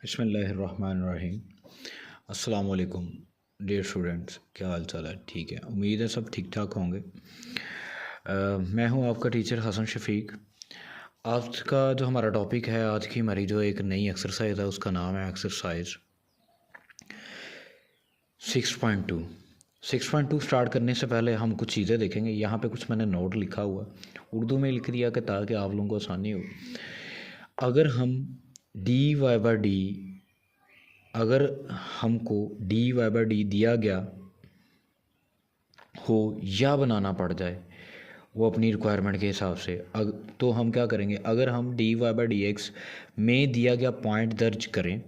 बिस्मिल्लाहिर्रहमानिर्रहीम। अस्सलाम वालेकुम डियर स्टूडेंट्स, क्या हाल चाल है? ठीक है, उम्मीद है सब ठीक ठाक होंगे। मैं हूं आपका टीचर हसन शफीक। आज का जो हमारा टॉपिक है, आज की हमारी जो एक नई एक्सरसाइज है उसका नाम है एक्सरसाइज 6.2। 6.2 स्टार्ट करने से पहले हम कुछ चीज़ें देखेंगे। यहाँ पे कुछ मैंने नोट लिखा हुआ उर्दू में लिख दिया कि ताकि आप लोगों को आसानी हो। अगर हम डी वाई बाई डी अगर हमको डी वाई बाई डी दिया गया हो या बनाना पड़ जाए वो अपनी रिक्वायरमेंट के हिसाब से, तो हम क्या करेंगे? अगर हम d y by d x में दिया गया पॉइंट दर्ज करें,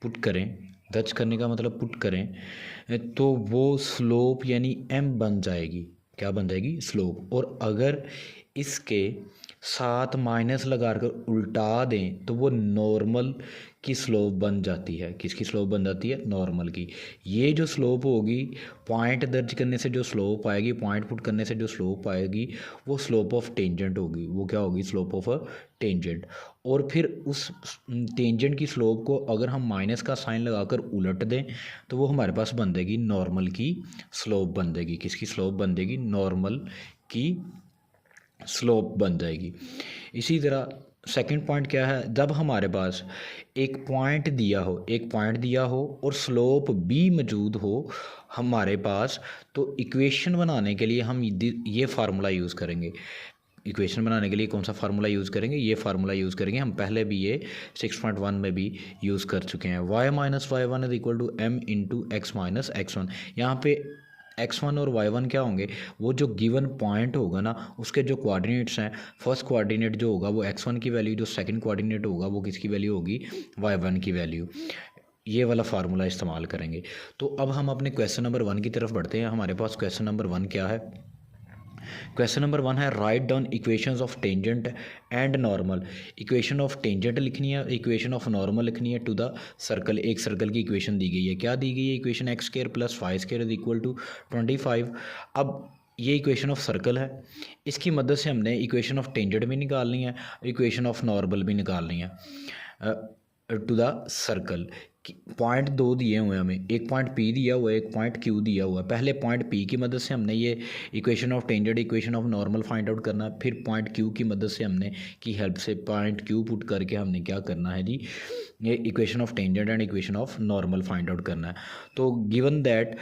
पुट करें, दर्ज करने का मतलब पुट करें, तो वो स्लोप यानी एम बन जाएगी। क्या बन जाएगी? स्लोप। और अगर इसके साथ माइनस लगा कर उल्टा दें तो वो नॉर्मल की स्लोप बन जाती है। किसकी स्लोप बन जाती है? नॉर्मल की। ये जो स्लोप होगी, पॉइंट दर्ज करने से जो स्लोप आएगी, पॉइंट पुट करने से जो स्लोप आएगी, वो स्लोप ऑफ टेंजेंट होगी। वो क्या होगी? Slope of a tangent. और फिर उस टेंजेंट की स्लोप को अगर हम माइनस का साइन लगाकर उलट दें तो वो हमारे पास बन देगी नॉर्मल की स्लोप बन देगी। किसकी स्लोप बन देगी? नॉर्मल की स्लोप बन जाएगी। इसी तरह सेकंड पॉइंट क्या है? जब हमारे पास एक पॉइंट दिया हो और स्लोप भी मौजूद हो हमारे पास, तो इक्वेशन बनाने के लिए हम ये फार्मूला यूज़ करेंगे। इक्वेशन बनाने के लिए कौन सा फार्मूला यूज़ करेंगे? ये फार्मूला यूज़ करेंगे। हम पहले भी ये 6.1 में भी यूज़ कर चुके हैं। y minus y one is equal to m into x minus x one. यहाँ पे x1 और y1 क्या होंगे? वो जो गिवन पॉइंट होगा ना, उसके जो कोऑर्डिनेट्स हैं, फर्स्ट कोऑर्डिनेट जो होगा वो x1 की वैल्यू, जो सेकंड कोऑर्डिनेट होगा वो किसकी वैल्यू होगी? y1 की वैल्यू। ये वाला फार्मूला इस्तेमाल करेंगे। तो अब हम अपने क्वेश्चन नंबर 1 की तरफ बढ़ते हैं। हमारे पास क्वेश्चन नंबर 1 क्या है? क्वेश्चन नंबर 1 है write down equations of tangent and normal. Equation of tangent लिखनी है, इक्वेशन ऑफ नॉर्मल लिखनी है टू द सर्कल। एक सर्कल की इक्वेशन दी गई है। क्या दी गई है? Equation x square plus y square is equal to 25। अब ये इक्वेशन ऑफ सर्कल है, इसकी मदद से हमने इक्वेशन ऑफ टेंजेंट भी निकालनी है, इक्वेशन ऑफ नॉर्मल भी निकालनी है टू द सर्कल। पॉइंट दो दिए हुए हैं हमें, एक पॉइंट पी दिया हुआ है, एक पॉइंट क्यू दिया हुआ है। पहले पॉइंट पी की मदद से हमने ये equation of tangent, equation of normal find out करना है। फिर पॉइंट क्यू की मदद से हमने की हेल्प से पॉइंट क्यू पुट करके हमने क्या करना है जी? ये equation of tangent and equation of normal find out करना है। तो given that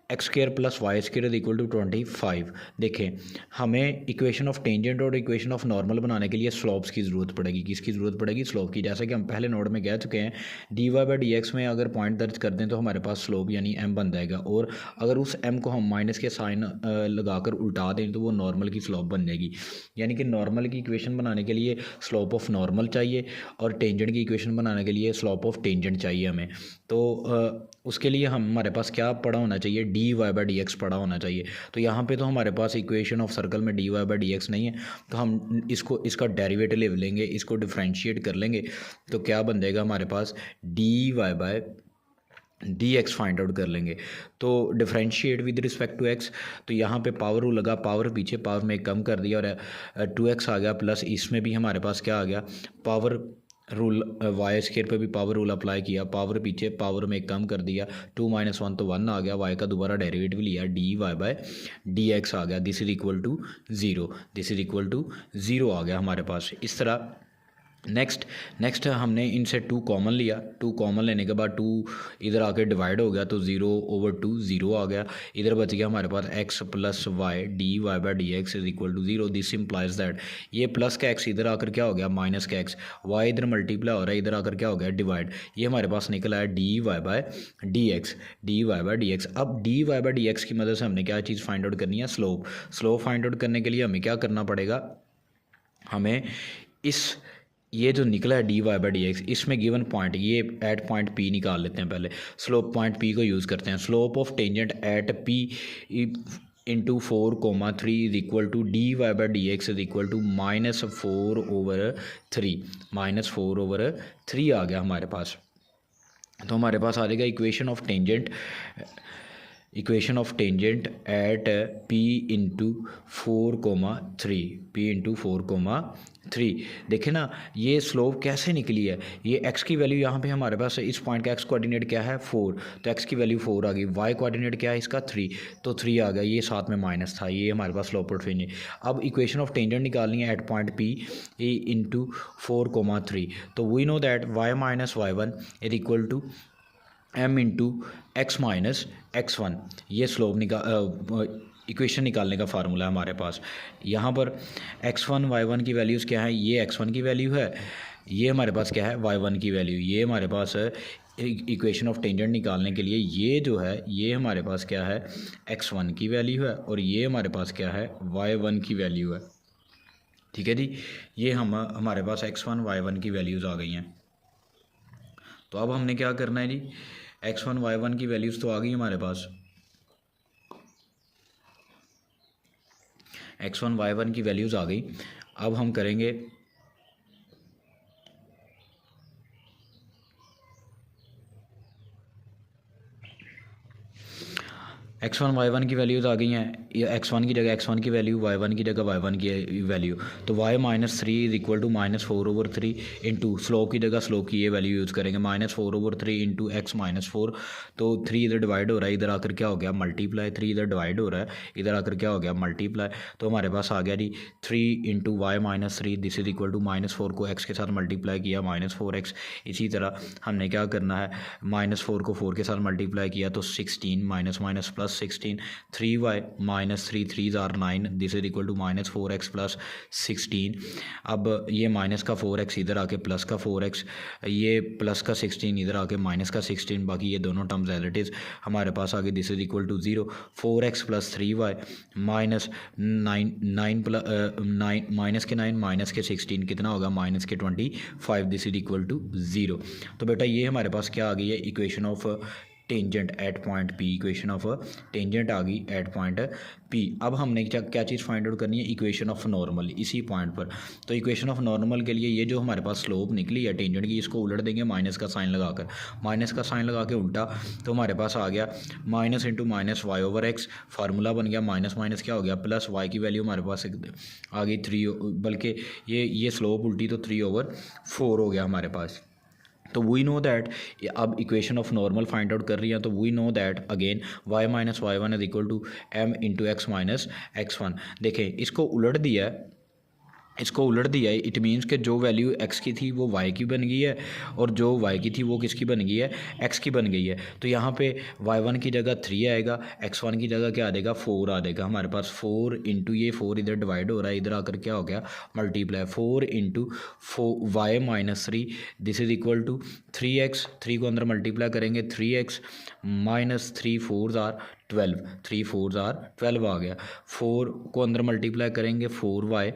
x square plus y square is equal to 25। देखें, हमें इक्वेशन ऑफ टेंजेंट और इक्वेशन ऑफ नॉर्मल बनाने के लिए स्लोप्स की ज़रूरत पड़ेगी। किसकी ज़रूरत पड़ेगी? स्लोप की। जैसा कि हम पहले नोट में कह चुके हैं, d y by d x में अगर पॉइंट दर्ज कर दें तो हमारे पास स्लोप यानी एम बन जाएगा। और अगर उस एम को हम माइनस के साइन लगाकर उल्टा दें तो वो नॉर्मल की स्लोप बन जाएगी। यानी कि नॉर्मल की इक्वेशन बनाने के लिए स्लोप ऑफ नॉर्मल चाहिए और टेंजेंट की इक्वेशन बनाने के लिए स्लोप ऑफ टेंजेंट चाहिए हमें। तो उसके लिए हमारे पास क्या पड़ा होना चाहिए? D y by d x पड़ा होना चाहिए। तो यहाँ पे तो हमारे पास इक्वेशन ऑफ सर्कल में d y by d x नहीं है, तो हम इसका डेरिवेटिव लेंगे, इसको डिफ्रेंशिएट कर लेंगे। तो क्या बन जाएगा हमारे पास? D y by d x find out कर लेंगे। तो differentiate with respect to x, तो यहाँ पे पावर रूल लगा, पावर पीछे पावर में कम कर दिया और 2x आ गया, प्लस इसमें भी हमारे पास क्या आ गया? पावर रूल, वाई स्क्वायर पे भी पावर रूल अप्लाई किया, पावर पीछे पावर में कम कर दिया, 2 - 1 तो 1 आ गया, वाई का दोबारा डेरिवेटिव लिया, d y by d x आ गया, this is equal to 0, this is equal to 0 आ गया हमारे पास। इस तरह नेक्स्ट हमने इनसे 2 कॉमन लिया, 2 कॉमन लेने के बाद 2 इधर आके डिवाइड हो गया तो 0/2 0 आ गया। इधर बच गया हमारे पास x plus y d y by d x is equal to 0। This implies that ये प्लस का x इधर आकर क्या हो गया? माइनस का x, y इधर मल्टीप्लाई हो रहा है, इधर आकर क्या हो गया? डिवाइड। ये हमारे पास निकला है d y by d x, d y by d x. अब d y by d x की मदद से हमने क्या चीज़ फाइंड आउट करनी है? स्लोप फाइंड आउट करने के लिए हमें क्या करना पड़ेगा? हमें ये जो निकला है d y by d x, इसमें गिवन पॉइंट, ये एट पॉइंट पी निकाल लेते हैं पहले। स्लोप पॉइंट पी को यूज़ करते हैं। Slope of tangent at p into 4,3 is equal to d y by d x is equal to -4/3। -4/3 आ गया हमारे पास। तो हमारे पास आ जाएगा equation of tangent equation of tangent at p into 4,3 p into 4,3। देखें ना ये स्लोप कैसे निकली है। ये x की वैल्यू यहाँ पे हमारे पास है, इस पॉइंट का x कोऑर्डिनेट क्या है 4, तो x की वैल्यू 4 आ गई। y कोऑर्डिनेट क्या है इसका 3, तो 3 आ गया। ये साथ में माइनस था, ये हमारे पास स्लोप और फेंज। अब इक्वेशन ऑफ टेंजेंट निकालनी है एट पॉइंट p इंटू 4,3। तो we know that y minus y1 is equal to m into x minus x1। ये स्लोप इक्वेशन निकालने का फार्मूला है हमारे पास। यहाँ पर x1 y1 की वैल्यूज़ क्या है, ये x1 की वैल्यू है, ये हमारे पास क्या है y1 की वैल्यू। ये हमारे पास है इक्वेशन ऑफ टेंजेंट निकालने के लिए, ये जो है ये हमारे पास क्या है x1 की वैल्यू है और ये हमारे पास क्या है y1 की वैल्यू है। ठीक है जी, ये हमारे पास x1 y1 की वैल्यूज़ आ गई हैं। तो अब हमने क्या करना है जी, x1 y1 की वैल्यूज़ तो आ गई हमारे पास, x1 y1 की वैल्यूज़ आ गई। अब हम करेंगे x1 y1 की वैल्यूज़ आ गई हैं। ये x1 की जगह x1 की वैल्यू, y1 की जगह y1 की वैल्यू। तो y minus 3 is equal to -4/3 into slope की जगह स्लोप की ये वैल्यू यूज़ करेंगे -4/3 इंटू x माइनस 4। तो 3 इधर डिवाइड हो रहा है, इधर आकर क्या हो गया मल्टीप्लाई। 3 इधर डिवाइड हो रहा है, इधर आकर क्या हो गया मल्टीप्लाई। तो हमारे पास आ गया जी 3 into y minus 3, this is equal to -4 को x के साथ मल्टीप्लाई किया -4x। इसी तरह हमने क्या करना है, -4 को 4 के साथ मल्टीप्लाई किया तो 16 minus minus plus 16, 3y minus 3 3 are 9, this is equal to -4x plus 16। अब ये माइनस का 4x इधर आके प्लस का 4x, ये प्लस का 16 इधर आके माइनस का 16, बाकी ये दोनों टर्म्स एज इट इज़ हमारे पास आगे this is equal to 0। 4x plus 3y minus 9 minus के 9 माइनस के 16 कितना होगा माइनस के 25, दिस इज इक्वल टू 0। तो बेटा ये हमारे पास क्या आ गई है equation of tangent at point P. Equation of tangent आ गई एट पॉइंट पी। अब हमने क्या चीज़ फाइंड आउट करनी है, इक्वेशन ऑफ नॉर्मल इसी पॉइंट पर। तो इक्वेशन ऑफ नॉर्मल के लिए ये जो हमारे पास स्लोप निकली है टेंजेंट की, इसको उलट देंगे माइनस का साइन लगाकर, माइनस का साइन लगा के उल्टा। तो हमारे पास आ गया minus into minus y over x, formula बन गया माइनस माइनस क्या हो गया प्लस, वाई की वैल्यू हमारे पास आ गई 3, बल्कि ये स्लोप उल्टी तो 3/4 हो गया हमारे पास। तो वी नो दैट, अब equation of normal find out कर रही हैं, तो we know that again y minus y1 is equal to m into x minus x1। देखें इसको उलट दिया है, इसको उलट दिया है, इट मीन्स कि जो वैल्यू x की थी वो y की बन गई है और जो y की थी वो किसकी बन गई है x की बन गई है। तो यहाँ पे y1 की जगह 3 आएगा, x1 की जगह क्या आ जाएगा 4 आ जाएगा हमारे पास। 4 इंटू ये 4 इधर डिवाइड हो रहा है, इधर आकर क्या हो गया multiply, 4 into y minus 3, this is equal to 3x, 3 को अंदर मल्टीप्लाई करेंगे 3x माइनस 3 4 आर 12, 3 4 आर 12 आ गया। 4 को अंदर मल्टीप्लाई करेंगे 4y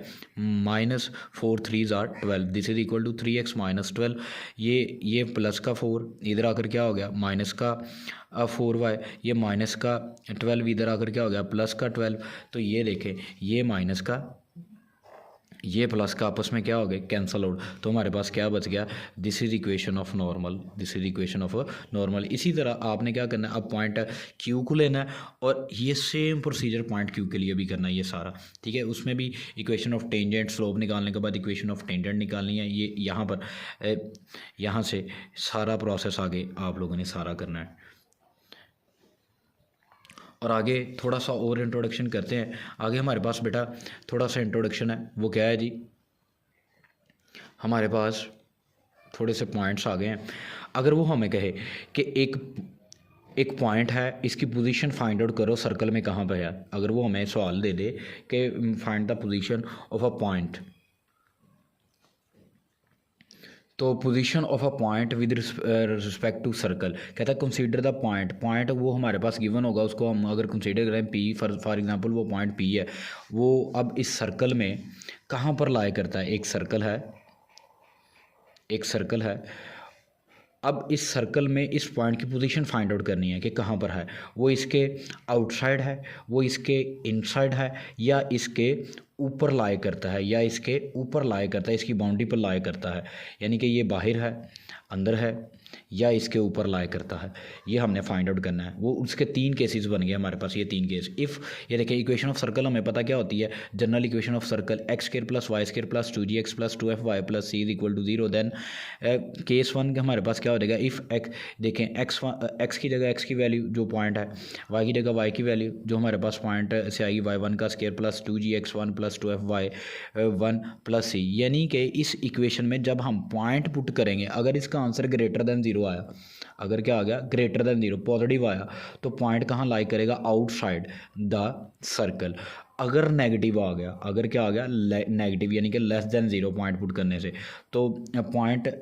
minus 4 3 are 12, this is equal to 3x minus 12। ये प्लस का 4 इधर आकर क्या हो गया माइनस का 4y, ये माइनस का 12 इधर आकर क्या हो गया प्लस का 12। तो ये देखें ये माइनस का ये प्लस का आपस में क्या हो गए कैंसल आउट। तो हमारे पास क्या बच गया, this is equation of normal, this is equation of normal. इसी तरह आपने क्या करना है, अब पॉइंट क्यू को लेना है और ये सेम प्रोसीजर पॉइंट क्यू के लिए भी करना है ये सारा। ठीक है, उसमें भी इक्वेशन ऑफ टेंजेंट स्लोप निकालने के बाद इक्वेशन ऑफ टेंजेंट निकालनी है। ये यहाँ पर यहाँ से सारा प्रोसेस आगे आप लोगों ने सारा करना है। और आगे थोड़ा सा और इंट्रोडक्शन करते हैं। आगे हमारे पास बेटा थोड़ा सा इंट्रोडक्शन है, वो क्या है जी, हमारे पास थोड़े से पॉइंट्स आ गए हैं। अगर वो हमें कहे कि एक पॉइंट है, इसकी पोजीशन फाइंड आउट करो सर्कल में कहाँ पे है, अगर वो हमें सवाल दे दे कि find the position of a point, तो position of a point with respect to circle, कहता है कंसीडर द पॉइंट वो हमारे पास गिवन होगा, उसको हम अगर कंसीडर करें पी फॉर एग्जांपल, वो पॉइंट पी है, वो अब इस सर्कल में कहाँ पर लाई करता है। एक सर्कल है, अब इस सर्कल में इस पॉइंट की पोजीशन फाइंड आउट करनी है कि कहाँ पर है, वो इसके आउटसाइड है, वो इसके इनसाइड है, या इसके ऊपर लाए करता है या इसके ऊपर लाए करता है, इसकी बाउंड्री पर लाए करता है, यानी कि ये बाहर है, अंदर है या इसके ऊपर लाए करता है, ये हमने फाइंड आउट करना है। वो उसके 3 केसेस बन गए हमारे पास, ये 3 केस। इफ़ ये देखिए इक्वेशन ऑफ सर्कल हमें पता क्या होती है, general equation of circle x square plus y square plus 2gx plus 2fy plus c is equal to 0। Then case 1 हमारे पास क्या हो जाएगा, इफ़ एक्स देखें एक्स की जगह एक्स की वैल्यू जो पॉइंट है, वाई की जगह वाई की वैल्यू जो हमारे पास पॉइंट से आएगी y1 का square plus 2gx1 plus 2fy1 plus c, यानी कि इस इक्वेशन में जब हम पॉइंट पुट करेंगे, अगर इसका आंसर ग्रेटर देन 0 आया, अगर क्या आ गया ग्रेटर देन 0 पॉजिटिव आया, तो पॉइंट कहाँ लाई करेगा, आउटसाइड द सर्कल। अगर नेगेटिव आ गया, अगर क्या आ गया नेगेटिव यानी कि लेस देन 0 पॉइंट पुट करने से, तो point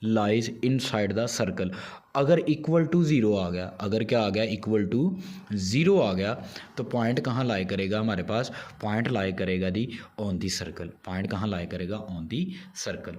lies inside the circle. अगर इक्वल टू 0 आ गया, अगर क्या आ गया इक्वल टू 0 आ गया, तो पॉइंट कहाँ लाई करेगा हमारे पास, पॉइंट लाई करेगा दी ऑन दी सर्कल, पॉइंट कहाँ लाई करेगा ऑन दी सर्कल।